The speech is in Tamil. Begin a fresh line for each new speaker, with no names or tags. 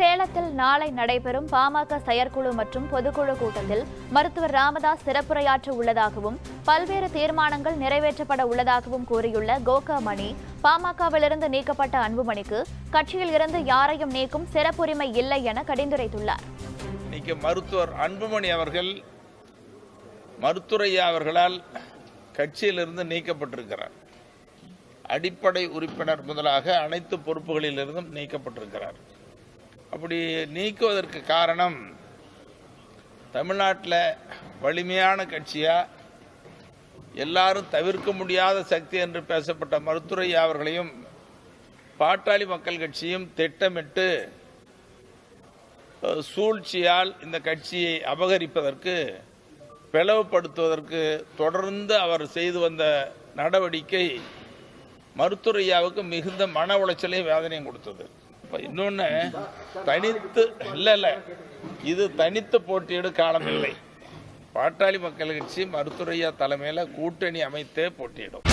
சேலத்தில் நாளை நடைபெறும் பாமக செயற்குழு மற்றும் பொதுக்குழு கூட்டத்தில் மருத்துவர் ராமதாஸ் சிறப்புரையாற்ற உள்ளதாகவும் பல்வேறு தீர்மானங்கள் நிறைவேற்றப்பட உள்ளதாகவும் கூறியுள்ள கோகா மணி, பாமகவிலிருந்து நீக்கப்பட்ட அன்புமணிக்கு கட்சியில் இருந்து யாரையும் நீக்கும் சிறப்புரிமை இல்லை என கடிந்துரைத்துள்ளார்.
மருத்துவர் அன்புமணி அவர்கள் மருத்துவரையா அவர்களால் கட்சியிலிருந்து நீக்கப்பட்டிருக்கிறார். அடிப்படை உறுப்பினர் முதலாக அனைத்து பொறுப்புகளிலிருந்தும் நீக்கப்பட்டிருக்கிறார். அப்படி நீக்குவதற்கு காரணம், தமிழ்நாட்டில் வலிமையான கட்சியா எல்லாரும் தவிர்க்க முடியாத சக்தி என்று பேசப்பட்ட மருத்துவரையா அவர்களையும் பாட்டாளி மக்கள் கட்சியும் திட்டமிட்டு சூழ்ச்சியால் இந்த கட்சியை அபகரிப்பதற்கு, பிளவுபடுத்துவதற்கு தொடர்ந்து அவர் செய்து வந்த நடவடிக்கை மருத்துவரையாவுக்கு மிகுந்த மன உளைச்சலையும் வேதனையும் கொடுத்தது. இன்னொன்று, இது தனித்து போட்டியிடும் காலமில்லை. பாட்டாளி மக்கள் கட்சி மருத்துவரையா தலைமையில் கூட்டணி அமைத்தே போட்டியிடும்.